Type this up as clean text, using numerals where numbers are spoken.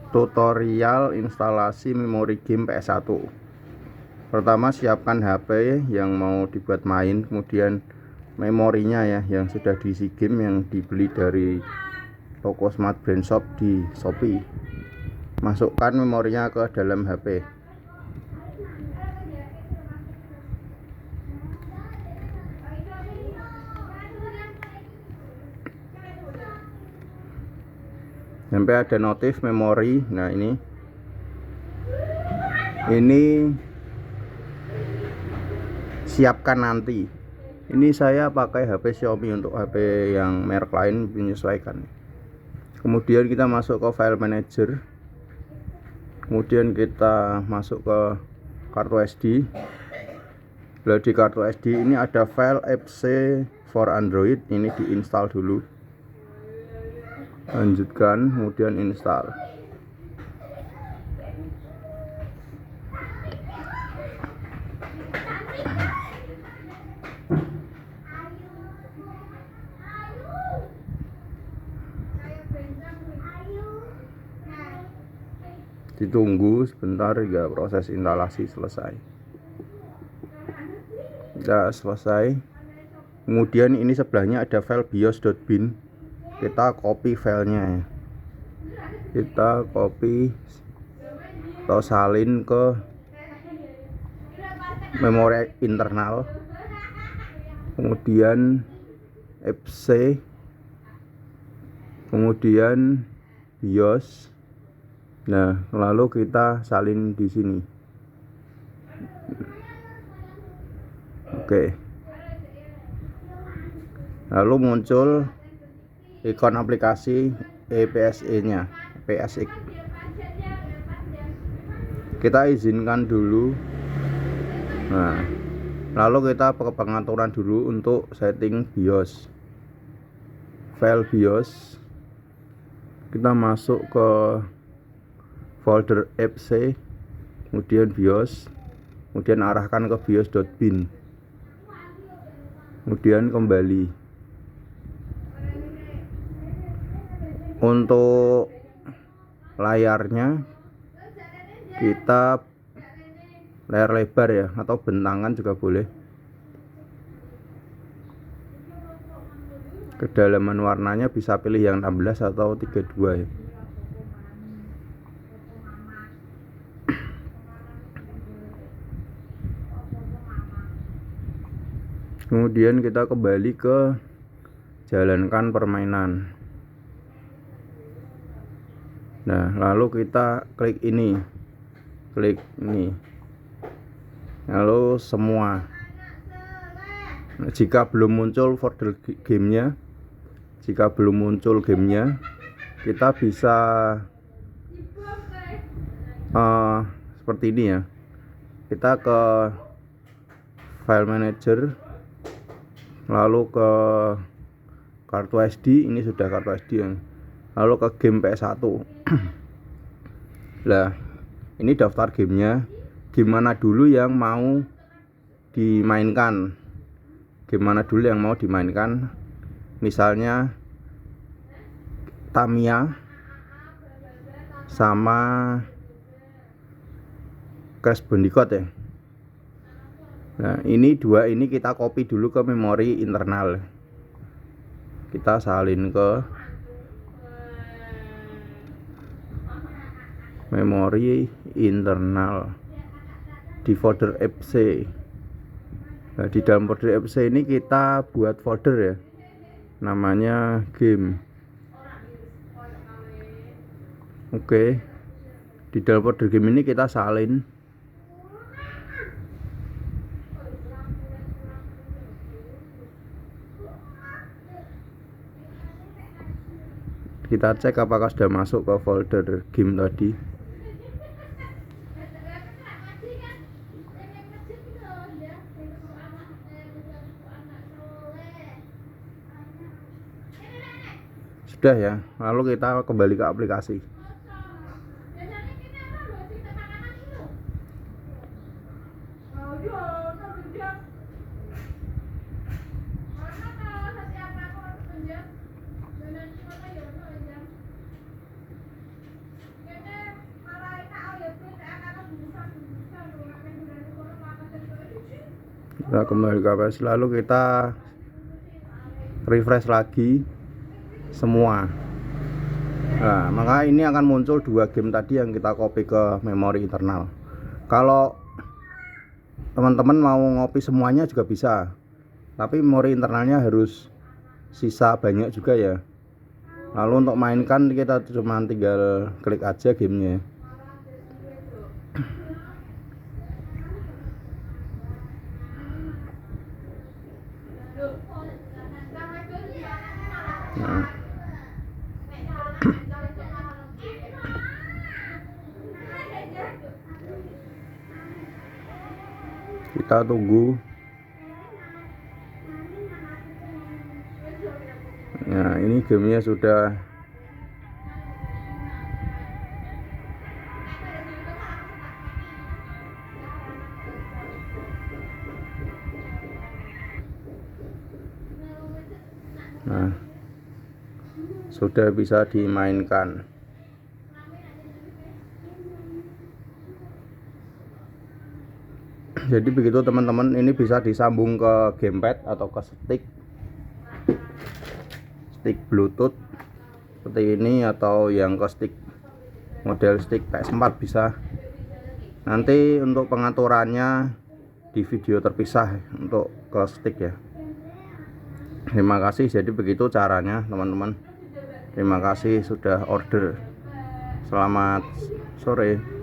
Tutorial instalasi memori game PS1. Pertama, siapkan HP yang mau dibuat main, kemudian memorinya ya yang sudah diisi game yang dibeli dari toko Smart Brand Shop di Shopee. Masukkan memorinya ke dalam HP. Sampai ada notif memori. Nah, ini siapkan nanti. Ini saya pakai HP Xiaomi, untuk HP yang merek lain menyesuaikan. Kemudian kita masuk ke file manager. Kemudian kita masuk ke kartu SD. Lalu di kartu SD ini ada file FC for Android, ini diinstal dulu. Lanjutkan, kemudian install. Ditunggu sebentar hingga proses instalasi selesai. Sudah selesai. Kemudian ini sebelahnya ada file bios.bin. Kita copy filenya ya. Kita copy atau salin ke memori internal. Kemudian FC, kemudian BIOS. Nah, lalu kita salin di sini. Oke. Lalu muncul ikon aplikasi PSX. Kita izinkan dulu. Nah, lalu kita ke pengaturan dulu untuk setting BIOS. File BIOS. Kita masuk ke folder FC, kemudian BIOS, kemudian arahkan ke bios.bin, kemudian kembali. Untuk layarnya kita layar lebar ya, atau bentangan juga boleh. Kedalaman warnanya bisa pilih yang 16 atau 32 ya. Kemudian kita kembali ke jalankan permainan. Nah, lalu kita klik ini, lalu semua. Nah, jika belum muncul folder gamenya, kita bisa seperti ini ya. Kita ke file manager, lalu ke kartu SD. Ini sudah kartu SD ya. Lalu ke game PS1. Nah, ini daftar gamenya. Gimana dulu yang mau dimainkan? Misalnya Tamiya sama Crash Bandicoot ya. Nah, ini dua ini kita copy dulu ke memori internal. Kita salin ke memori internal di folder FC. Nah, di dalam folder FC ini kita buat folder ya, namanya game. Oke. Di dalam folder game ini kita salin. Kita cek apakah sudah masuk ke folder game tadi. Sudah ya. Lalu kita kembali ke aplikasi. Kita kembali ke APS, lalu kita refresh lagi semua. Nah, maka ini akan muncul 2 game tadi yang kita copy ke memori internal. Kalau teman-teman mau ngopi semuanya juga bisa, tapi memori internalnya harus sisa banyak juga ya. Lalu untuk mainkan kita cuma tinggal klik aja gamenya. Nah. Kita tunggu. Nah, ini gamenya sudah sudah bisa dimainkan. Jadi begitu teman-teman, ini bisa disambung ke gamepad atau ke stick Bluetooth seperti ini, atau yang ke stick model stick PS4 bisa. Nanti untuk pengaturannya di video terpisah untuk ke stick ya. Terima kasih. Jadi begitu caranya teman-teman. Terima kasih sudah order. Selamat sore.